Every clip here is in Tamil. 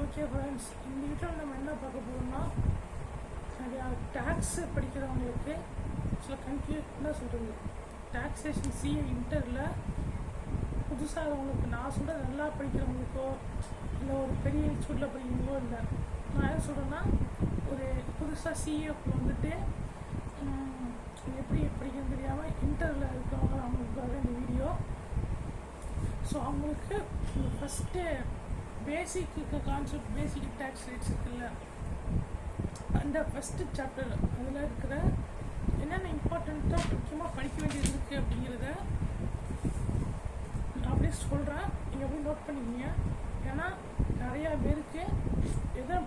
ஓகே ஃப்ரெண்ட்ஸ், இந்த வீட்டில் நம்ம என்ன பார்க்க போகிறோம்னா, நிறையா டேக்ஸு படிக்கிறவங்களுக்கு சில என்ன சொல்கிறது, டாக்ஸேஷன் சிஏ இன்டரில் புதுசாக அவங்களுக்கு நான் சொல்கிறது நல்லா படிக்கிறவங்களுக்கோ இல்லை ஒரு பெரிய இன்ஸ்டியூட்டில் படிக்கிறவங்களோ இல்லை. நான் என்ன சொல்கிறேன்னா, ஒரு புதுசாக சிஏக்கு வந்துட்டு எப்படி படிக்கணும்னு தெரியாமல் இன்டரில் இருக்கிறவங்க அவங்களுக்காக இந்த வீடியோ. ஸோ அவங்களுக்கு ஃபஸ்ட்டு பேசிக் கான்செப்ட், பேசிக் டேக்ஸ் ரேட்ஸ் இருக்குல்ல, அந்த ஃபஸ்ட்டு சாப்டர் அதில் இருக்கிற என்னென்ன இம்பார்ட்டண்ட்டாக முக்கியமாக படிக்க வேண்டியது இருக்குது அப்படிங்கிறத நான் அப்படியே சொல்கிறேன். நீங்கள் அப்படியே நோட் பண்ணிக்கிங்க. ஏன்னா நிறையா பேருக்கு எதை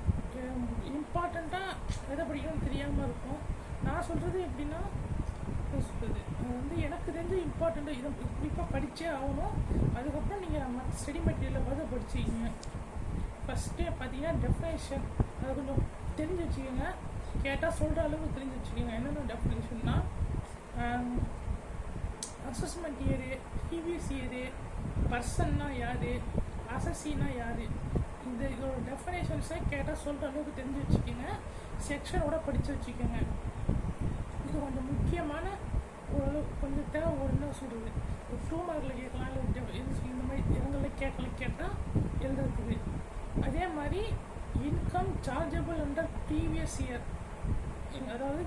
இம்பார்ட்டண்ட்டாக எதை படிக்கணும்னு தெரியாமல் இருக்கும். நான் சொல்கிறது எப்படின்னா, சொல்கிறது அது வந்து எனக்கு தெரிஞ்ச இம்பார்ட்டண்ட்டாக இதை குறிப்பாக படித்தே ஆகணும். அதுக்கப்புறம் நீங்கள் மற்ற ஸ்டடி மெட்டீரியலை பார்த்து படிச்சுக்கிங்க. ஃபஸ்ட்டு பார்த்தீங்கன்னா டெஃபினேஷன், அதை கொஞ்சம் தெரிஞ்சு வச்சுக்கோங்க. கேட்டால் சொல்கிற அளவுக்கு தெரிஞ்சு வச்சுக்கோங்க. என்னென்ன டெஃபினேஷன்னா, அசஸ்மெண்ட் இயரு, ப்ரீவியஸ் இயரு, பர்சன்னா யார், அசஸின்னா யார், இதோட டெஃபினேஷன்ஸை கேட்டால் சொல்கிற அளவுக்கு தெரிஞ்சு வச்சுக்கோங்க. செக்ஷனோட படித்து வச்சுக்கோங்க. இது கொஞ்சம் முக்கியமான ஓரளவு கொஞ்சம் தேவை. ஒரு என்ன சொல்கிறது, ஒரு 2 மார்க்கில் கேட்கலாம், இல்லை இந்த மாதிரி இடங்களில் கேட்டால் எழுதுறதுக்கு. அதே மாதிரி income chargeable under previous year, அதாவது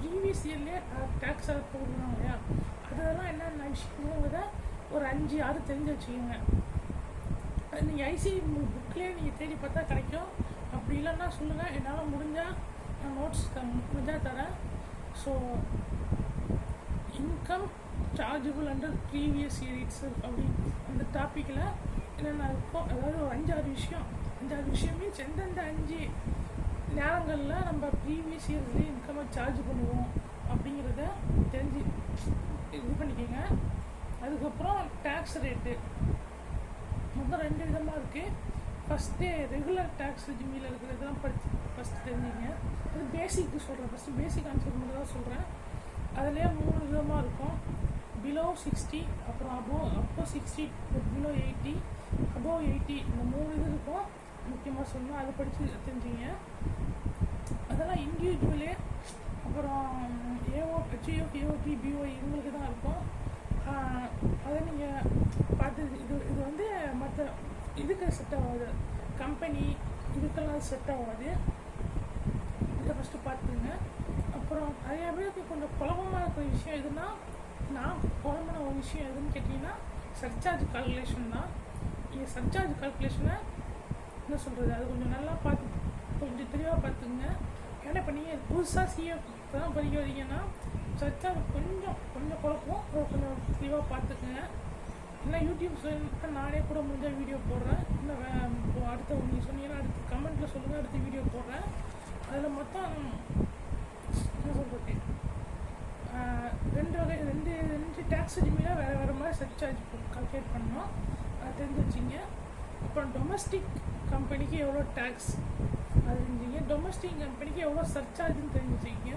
ப்ரீவியஸ் இயர்லேயே டேக்ஸ் போடுறாங்க இல்லையா, அதெல்லாம் என்னென்ன விஷயங்கிறத ஒரு 5-6 தெரிஞ்சு வச்சுக்கோங்க. அது நீங்கள் ஐசிஐ புக்லேயே நீங்கள் தேடி பார்த்தா கிடைக்கும். அப்படி இல்லைன்னா சொல்லுங்கள், என்னால் முடிஞ்சால் நான் நோட்ஸ் முடிஞ்சால் தரேன். So income chargeable under previous year it's அப்படி அந்த டாப்பிக்கில் என்னென்ன இருக்கும், அதாவது ஒரு 5-6 விஷயம். 5-6 விஷயம் மீன்ஸ் எந்தெந்த 5 நேரங்களில் நம்ம ப்ரீவியஸ் இயர்லேயே இன்கம்மை சார்ஜ் பண்ணுவோம் அப்படிங்கிறத தெரிஞ்சு இது பண்ணிக்கோங்க. அதுக்கப்புறம் டேக்ஸ் ரேட்டு மொத்தம் 2 விதமாக இருக்குது. ஃபஸ்ட்டு ரெகுலர் டேக்ஸ் ரெஜிமில் இருக்கிறதெல்லாம் ஃபஸ்ட்டு தெரிஞ்சுங்க. அது பேசிக்கு சொல்கிறேன். ஃபஸ்ட்டு பேசிக் ஆன்சர் மட்டும் தான் சொல்கிறேன். அதிலே 3 விதமாக இருக்கும். பிலோ 60, அப்புறம் அப்போ 60, பிலோ 80, அபோவ் 80, இந்த 3 இது இருக்கும். முக்கியமாக சொன்னால் அதை படித்து தெரிஞ்சுங்க. அதெல்லாம் இண்டிவிஜுவலே. அப்புறம் ஹெச்ஓ, ஏஓடி, பிஓஐ இவங்களுக்கு தான் இருக்கும். அதை நீங்கள் பார்த்து இது வந்து மற்ற இதுக்கு செட் ஆகாது, கம்பெனி இதுக்கெல்லாம் செட் ஆகாது. இதை ஃபஸ்ட்டு பார்த்துங்க. அப்புறம் நிறையா பேருக்கு கொஞ்சம் குழப்பமாக இருக்கிற விஷயம் எதுனா, நான் குழம்புன ஒரு விஷயம் எதுன்னு கேட்டிங்கன்னா, சர்சார்ஜ் கால்குலேஷன் தான். நீங்கள் சர்சார்ஜ் கால்குலேஷனை என்ன சொல்கிறது, அது கொஞ்சம் நல்லா பார்த்து கொஞ்சம் தெளிவாக பார்த்துங்க. ஏன்னா இப்போ நீங்கள் புதுசாக சிஏ தான் படிக்க வரீங்கன்னா சர்சார்ஜ் கொஞ்சம் குழப்பம், கொஞ்சம் தெளிவாக பார்த்துக்குங்க. இல்லை யூடியூப் நானே கூட முடிஞ்சால் வீடியோ போடுறேன். இல்லை அடுத்த நீங்கள் சொன்னீங்கன்னா அடுத்த கமெண்ட்டில் சொல்லுங்கள், அடுத்த வீடியோ போடுறேன். அதில் மொத்தம் என்ன சொல்கிறது, 2 வகை, 2 டேக்ஸ் ரெஜிமில் வேறு மாதிரி சர்சார்ஜ் கால்குலேட் பண்ணோம். அதை தெரிஞ்சு வச்சிங்க. அப்புறம் டொமஸ்டிக் கம்பெனிக்கு எவ்வளோ டேக்ஸ் அது தெரிஞ்சுங்க. டொமஸ்டிக் கம்பெனிக்கு எவ்வளோ சர்சார்ஜுன்னு தெரிஞ்சு வச்சுக்கிங்க.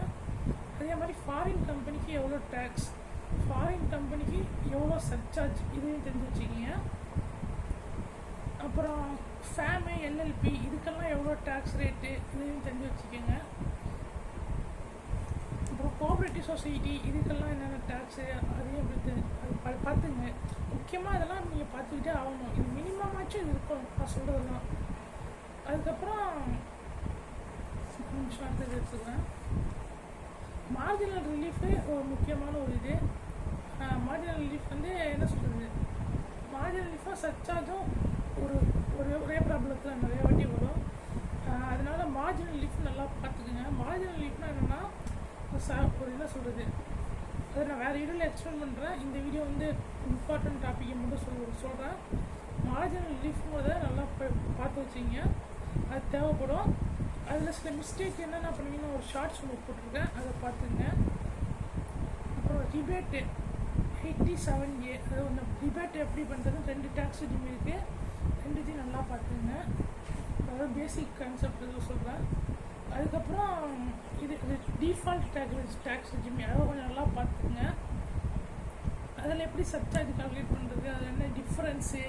அதே மாதிரி ஃபாரின் கம்பெனிக்கு எவ்வளோ டேக்ஸ், ஃபாரின் கம்பெனிக்கு எவ்வளோ சர்சார்ஜ் இதையும் தெரிஞ்சு வச்சுக்கிங்க. அப்புறம் ஃபேமு, எல்எல்பி இதுக்கெல்லாம் எவ்வளோ டேக்ஸ் ரேட்டு இதையும் தெரிஞ்சு வச்சுக்கோங்க. அப்புறம் கோஆப்ரேட்டிவ் சொசைட்டி இதுக்கெல்லாம் என்னென்ன டேக்ஸு அதையும் அது பார்த்துங்க. முக்கியமாக இதெல்லாம் நீங்கள் பார்த்துக்கிட்டே ஆகணும். இது மினிமமாச்சும் இது இருக்கணும் நான் சொல்கிறதுலாம். அதுக்கப்புறம் நிமிஷம் அடுத்தது எடுத்துக்கிறேன். மார்ஜினல் ரிலீஃபு ஒரு முக்கியமான ஒரு இது. மார்ஜினல் ரிலீஃப் வந்து என்ன சொல்கிறது, மார்ஜினல் ரிலீஃபாக சர்சார்ஜும் ஒரே ப்ராப்ளத்தில் நிறைய வாட்டி வரும். அதனால் மார்ஜினல் ரிலீஃப் நல்லா பார்த்துக்குங்க. மார்ஜினல் ரிலீஃப்னால் என்னென்னா, ஒரு என்ன சொல்கிறது, அதை நான் வேறு வீடியோவில் எக்ஸ்பிளைன் பண்ணுறேன். இந்த வீடியோ வந்து இம்பார்ட்டன்ட் டாப்பிக்கை மட்டும் சொல்கிறேன். மார்ஜினல் ரிலீஃப்ங்கிறத நல்லா பார்த்து வச்சிங்க. அது தேவைப்படும். அதில் சில மிஸ்டேக் என்னென்ன பண்ணுவீங்கன்னா, ஒரு ஷார்ட்ஸ் ஒன்று போட்டிருக்கேன், அதை பார்த்துங்க. அப்புறம் ரிபேட்டு 87A, அது ஒன்று ரிபேட் எப்படி பண்ணுறதுன்னு 2 டேக்ஸ் ரெஜிமி இருக்குது. 2 நல்லா பார்த்துங்க. அதாவது பேசிக் கான்செப்ட் சொல்கிறேன். அதுக்கப்புறம் இது டிஃபால்ட் டேக்ஸ் ரெஜிமி, அதை கொஞ்சம் நல்லா பார்த்துங்க. அதில் எப்படி சர்சார்ஜ் கால்குலேட் பண்ணுறது, அதில் என்ன டிஃப்ரென்ஸு,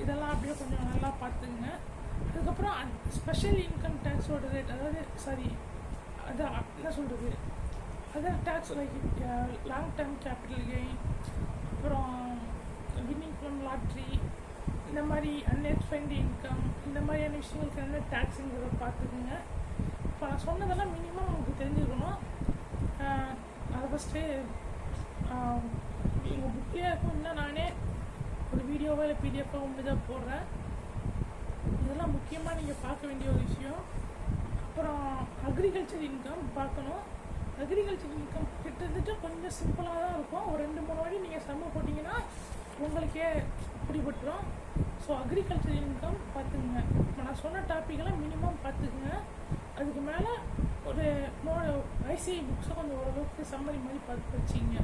இதெல்லாம் அப்படியே கொஞ்சம் நல்லா பார்த்துங்க. அதுக்கப்புறம் ஸ்பெஷல் இன்கம் டேக்ஸோட ரேட், அதாவது அதான் என்ன சொல்கிறது, other tax like long term capital gain, அப்புறம் வின்னிங் ஃப்ரம் லாட்ரி, இந்த மாதிரி நெட் ஃபண்ட் இன்கம், இந்த மாதிரியான விஷயங்களுக்கு என்ன டேக்ஸுங்கிறத பார்த்துக்குங்க. இப்போ நான் சொன்னதெல்லாம் மினிமம் உங்களுக்கு தெரிஞ்சுக்கணும். அதை ஃபஸ்ட்டு எங்கள் புக்கிலே இருக்கும், இன்னும் நானே ஒரு வீடியோவோ இல்லை பிடிஎஃபோ தான் போடுறேன். இதெல்லாம் முக்கியமாக நீங்கள் பார்க்க வேண்டிய ஒரு விஷயம். அப்புறம் அக்ரிகல்ச்சர் இன்கம் பார்க்கணும். அக்ரிகல்ச்சர் இன்கம் கிட்டத்தட்ட கொஞ்சம் சிம்பிளாக தான் இருக்கும். ஒரு 2-3 வாட்டி நீங்கள் சம்ம போட்டிங்கன்னா உங்களுக்கே பிடிபட்டுரும். ஸோ அக்ரிகல்ச்சர் இன்கம் பார்த்துக்குங்க. இப்போ நான் சொன்ன டாப்பிக்கெல்லாம் மினிமம் பார்த்துக்குங்க. அதுக்கு மேலே ஒரு ஐசிஐ புக்ஸை கொஞ்சம் ஓரளவுக்கு சம்மரி மாதிரி பார்த்து வச்சிங்க.